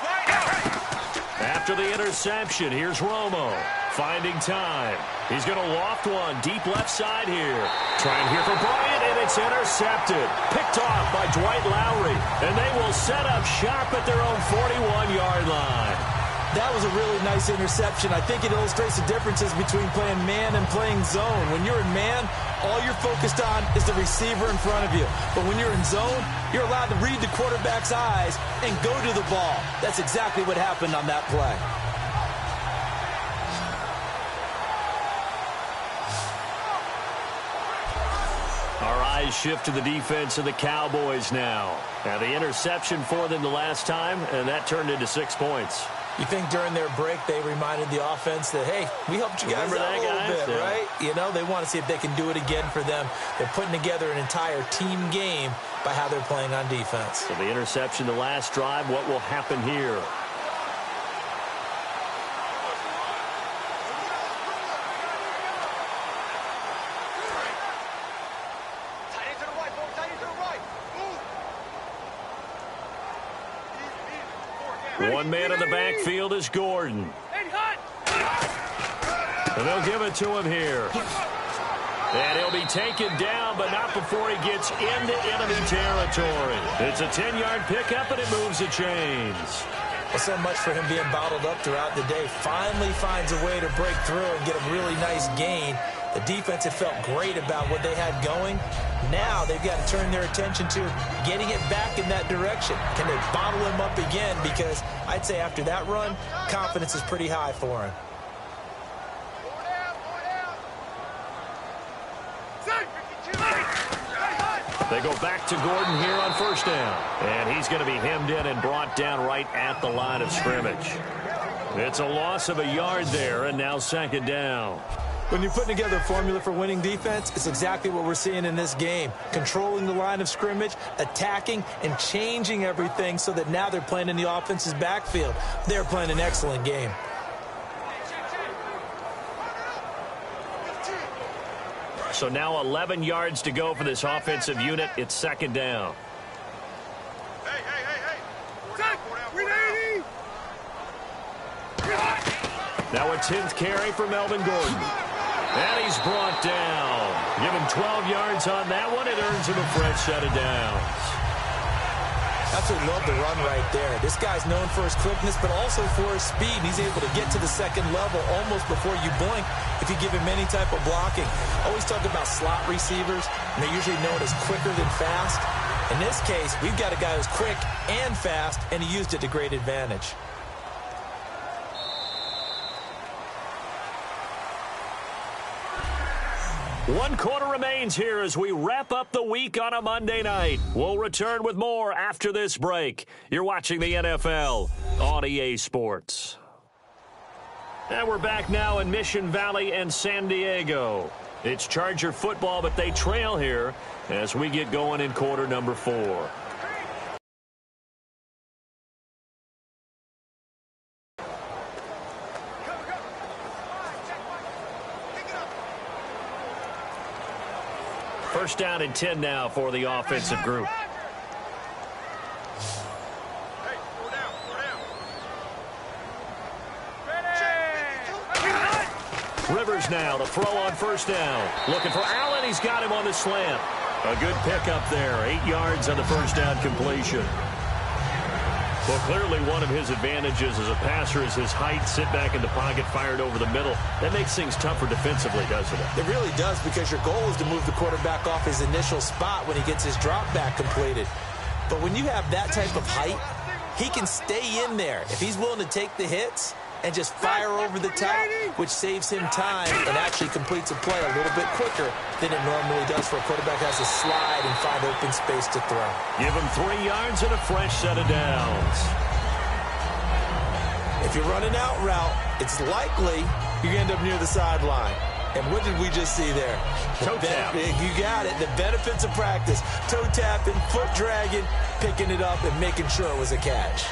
Right now. After the interception, here's Romo finding time. He's going to loft one deep left side here. Trying here for Bryant, and it's intercepted. Picked off by Dwight Lowry, and they will set up shop at their own 41-yard line. That was a really nice interception. I think it illustrates the differences between playing man and playing zone. When you're in man, all you're focused on is the receiver in front of you. But when you're in zone, you're allowed to read the quarterback's eyes and go to the ball. That's exactly what happened on that play. Our eyes shift to the defense of the Cowboys now. Now the interception for them the last time, and that turned into 6 points. You think during their break they reminded the offense that, hey, we helped you guys out a little bit, right? You know, they want to see if they can do it again for them. They're putting together an entire team game by how they're playing on defense. So the interception the last drive, what will happen here? One man in the backfield is Gordon. And they'll give it to him here. And he'll be taken down, but not before he gets into enemy territory. It's a 10-yard pickup, and it moves the chains. Well, so much for him being bottled up throughout the day. Finally finds a way to break through and get a really nice gain. The defense had felt great about what they had going. Now they've got to turn their attention to getting it back in that direction. Can they bottle him up again? Because I'd say after that run, confidence is pretty high for him. They go back to Gordon here on first down. And he's going to be hemmed in and brought down right at the line of scrimmage. It's a loss of a yard there, and now second down. When you're putting together a formula for winning defense, it's exactly what we're seeing in this game. Controlling the line of scrimmage, attacking, and changing everything so that now they're playing in the offense's backfield. They're playing an excellent game. So now 11 yards to go for this offensive unit. It's second down. Now a 10th carry for Melvin Gordon. And he's brought down. Give him 12 yards on that one. It earns him a fresh set of downs. Absolutely love the run right there. This guy's known for his quickness, but also for his speed. He's able to get to the second level almost before you blink if you give him any type of blocking. Always talk about slot receivers, and they're usually known as quicker than fast. In this case, we've got a guy who's quick and fast, and he used it to great advantage. One quarter remains here as we wrap up the week on a Monday night. We'll return with more after this break. You're watching the NFL on EA Sports. And we're back now in Mission Valley and San Diego. It's Charger football, but they trail here as we get going in quarter number 4. First down and 10 now for the offensive group. Rivers now to throw on first down. Looking for Allen. He's got him on the slant. A good pickup there. 8 yards on the first down completion. Well, clearly one of his advantages as a passer is his height. Sit back in the pocket, fired over the middle. That makes things tougher defensively, doesn't it? It really does, because your goal is to move the quarterback off his initial spot when he gets his drop back completed. But when you have that type of height, he can stay in there. If he's willing to take the hits, and just fire over the top, which saves him time and actually completes a play a little bit quicker than it normally does for a quarterback who has to slide and find open space to throw. Give him 3 yards and a fresh set of downs. If you're running out route, it's likely you're going to end up near the sideline. And what did we just see there? Toe tap. You got it. The benefits of practice. Toe tapping, foot dragging, picking it up, and making sure it was a catch.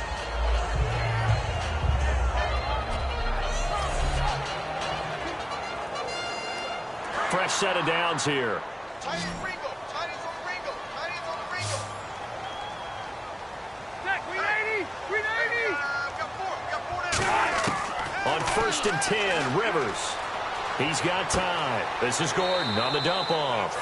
Fresh set of downs here. Tight end Ringo. Tight ends on the Ringo. Tight ends on the Ringo. Zach, we 80. We 80. Got 4 down. On 1st and 10, Rivers. He's got time. This is Gordon on the dump off.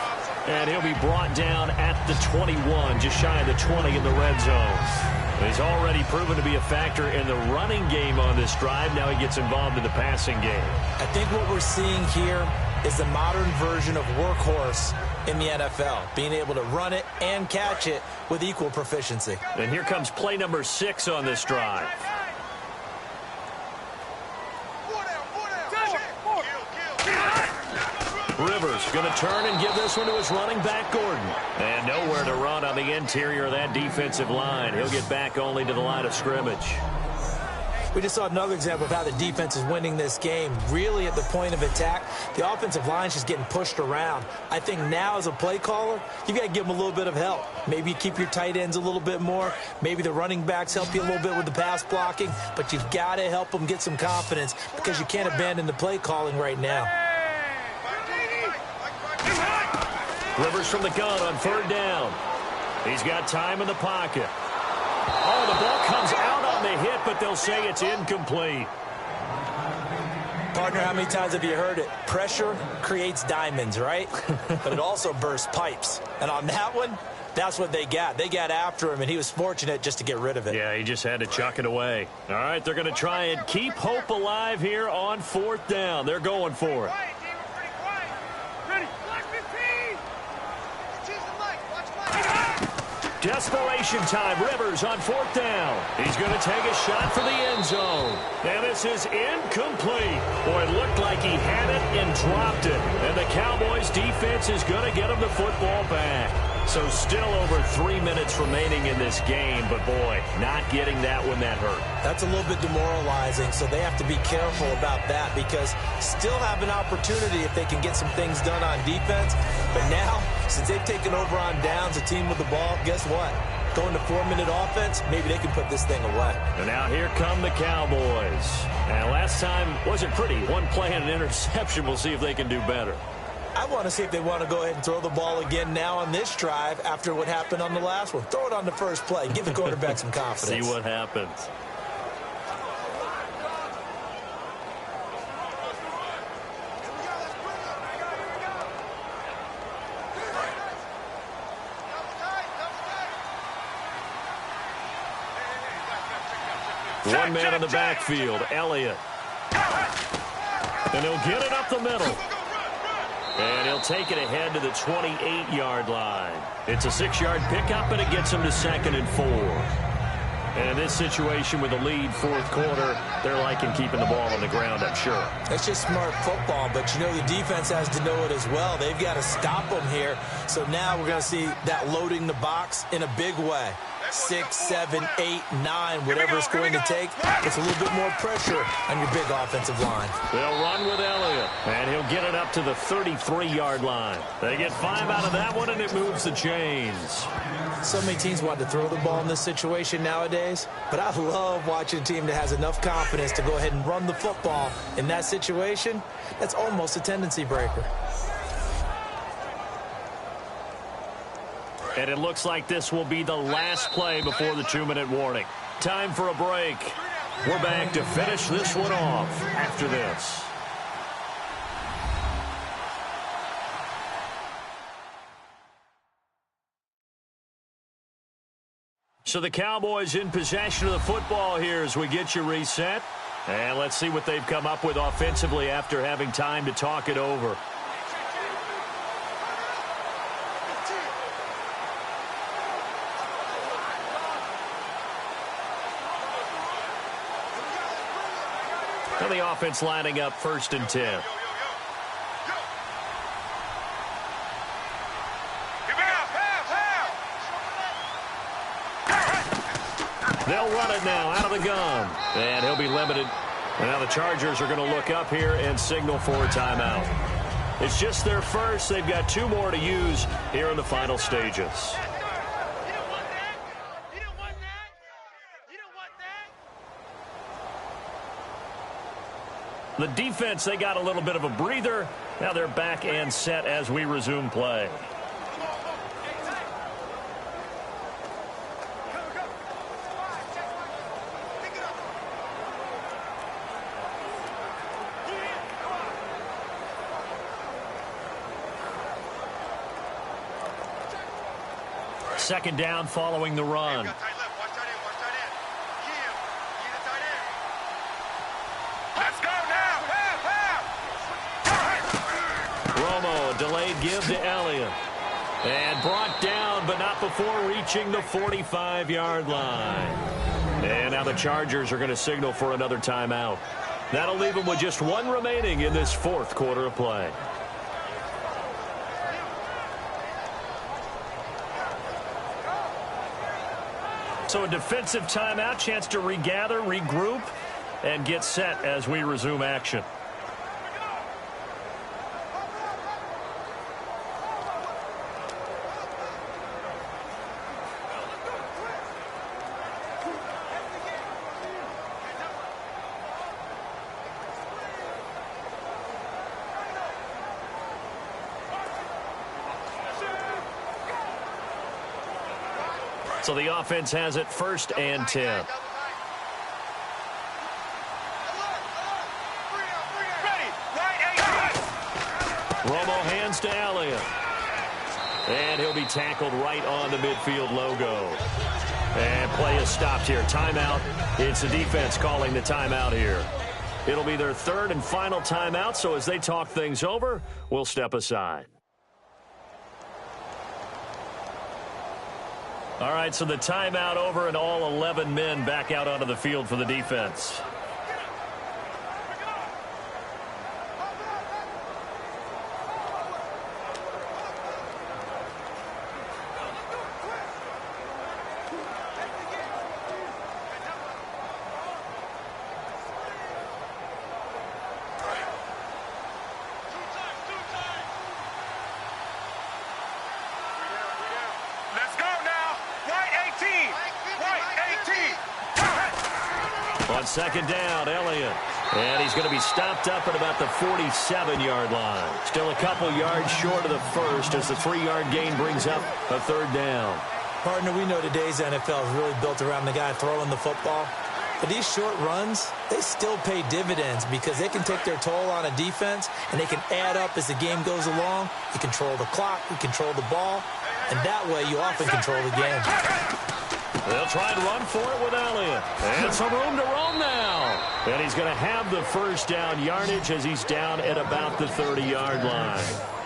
And he'll be brought down at the 21, just shy of the 20 in the red zone. He's already proven to be a factor in the running game on this drive. Now he gets involved in the passing game. I think what we're seeing here is the modern version of workhorse in the NFL, being able to run it and catch it with equal proficiency. And here comes play number 6 on this drive. Rivers going to turn and give this one to his running back, Gordon. And nowhere to run on the interior of that defensive line. He'll get back only to the line of scrimmage. We just saw another example of how the defense is winning this game. Really at the point of attack, the offensive line's just getting pushed around. I think now as a play caller, you got to give them a little bit of help. Maybe you keep your tight ends a little bit more. Maybe the running backs help you a little bit with the pass blocking. But you've got to help them get some confidence because you can't abandon the play calling right now. Rivers from the gun on 3rd down. He's got time in the pocket. Oh, the ball comes out on the hit, but they'll say it's incomplete. Partner, how many times have you heard it? Pressure creates diamonds, right? But it also bursts pipes. And on that one, that's what they got. They got after him, and he was fortunate just to get rid of it. Yeah, he just had to chuck it away. All right, they're going to try and keep hope alive here on 4th down. They're going for it. Desperation time. Rivers on 4th down. He's going to take a shot for the end zone. And this is incomplete. Boy, it looked like he had it and dropped it. And the Cowboys defense is going to get him the football back. So still over 3 minutes remaining in this game. But, boy, not getting that when that hurt. That's a little bit demoralizing, so they have to be careful about that because still have an opportunity if they can get some things done on defense. But now, since they've taken over on downs, a team with the ball, guess what? Going to 4-minute offense, maybe they can put this thing away. And now here come the Cowboys. And last time wasn't pretty. One play and an interception. We'll see if they can do better. I want to see if they want to go ahead and throw the ball again now on this drive after what happened on the last one. Throw it on the first play. Give the quarterback some confidence. See what happens. One man in the backfield, Elliott. And he'll get it up the middle. And he'll take it ahead to the 28-yard line. It's a 6-yard pickup, and it gets him to 2nd and 4. And in this situation with the lead 4th quarter, they're liking keeping the ball on the ground, I'm sure. That's just smart football, but you know the defense has to know it as well. They've got to stop them here. So now we're going to see that loading the box in a big way. 6, 7, 8, 9, whatever it's going to take. It's a little bit more pressure on your big offensive line. They'll run with Elliott, and he'll get it up to the 33-yard line. They get 5 out of that one, and it moves the chains. So many teams want to throw the ball in this situation nowadays, but I love watching a team that has enough confidence to go ahead and run the football in that situation. That's almost a tendency breaker. And it looks like this will be the last play before the 2-minute warning. Time for a break. We're back to finish this one off after this. So the Cowboys in possession of the football here as we get you reset. And let's see what they've come up with offensively after having time to talk it over. And the offense lining up 1st and 10. They'll run it now out of the gun. And he'll be limited. And now the Chargers are going to look up here and signal for a timeout. It's just their first. They've got 2 more to use here in the final stages. The defense, they got a little bit of a breather. Now they're back and set as we resume play. Second down following the run. Let's go now. Romo, delayed give to Elliott. And brought down, but not before reaching the 45-yard line. And now the Chargers are going to signal for another timeout. That'll leave them with just 1 remaining in this 4th quarter of play. So a defensive timeout, chance to regather, regroup, and get set as we resume action. So the offense has it 1st and 10. Romo hands to Elliott. And he'll be tackled right on the midfield logo. And play is stopped here. Timeout. It's the defense calling the timeout here. It'll be their 3rd and final timeout, so as they talk things over, we'll step aside. All right, so the timeout over and all 11 men back out onto the field for the defense. On second down, Elliott. And he's going to be stopped up at about the 47-yard line. Still a couple yards short of the first as the 3-yard gain brings up a 3rd down. Partner, we know today's NFL is really built around the guy throwing the football. But these short runs, they still pay dividends because they can take their toll on a defense and they can add up as the game goes along. You control the clock, you control the ball, and that way you often control the game. They'll try and run for it with Elliott. And some room to roam now. And he's going to have the 1st down yardage as he's down at about the 30-yard line.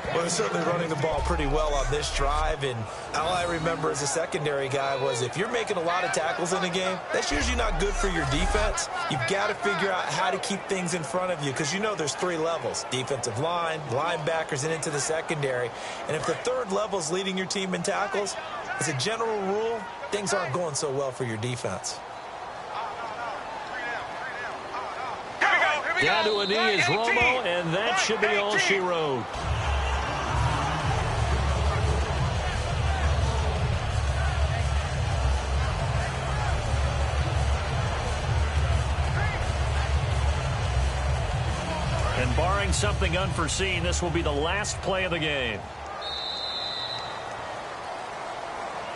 Well, they're certainly running the ball pretty well on this drive, and all I remember as a secondary guy was if you're making a lot of tackles in a game, that's usually not good for your defense. You've got to figure out how to keep things in front of you because you know there's 3 levels, defensive line, linebackers, and into the secondary. And if the 3rd level is leading your team in tackles, as a general rule, things aren't going so well for your defense. Down to a knee is Romo, and that should be all she wrote. And barring something unforeseen, this will be the last play of the game.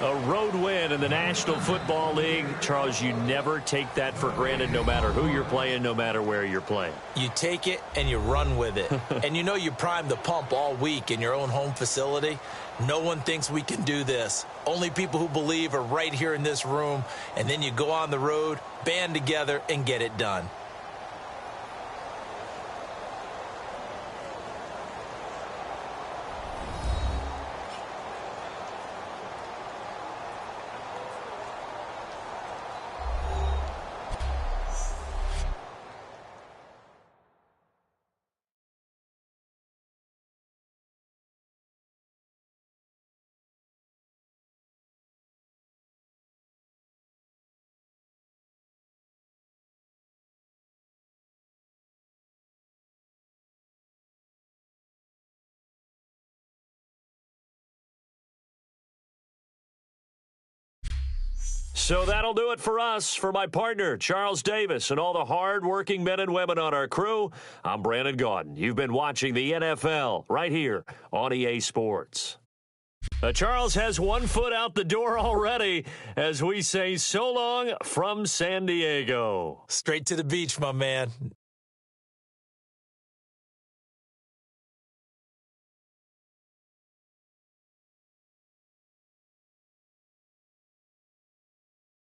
A road win in the National Football League. Charles, you never take that for granted no matter who you're playing, no matter where you're playing. You take it and you run with it. And you know you primed the pump all week in your own home facility. No one thinks we can do this. Only people who believe are right here in this room. And then you go on the road, band together, and get it done. So that'll do it for us. For my partner, Charles Davis, and all the hard-working men and women on our crew, I'm Brandon Gaudin. You've been watching the NFL right here on EA Sports. Charles has one foot out the door already as we say so long from San Diego. Straight to the beach, my man.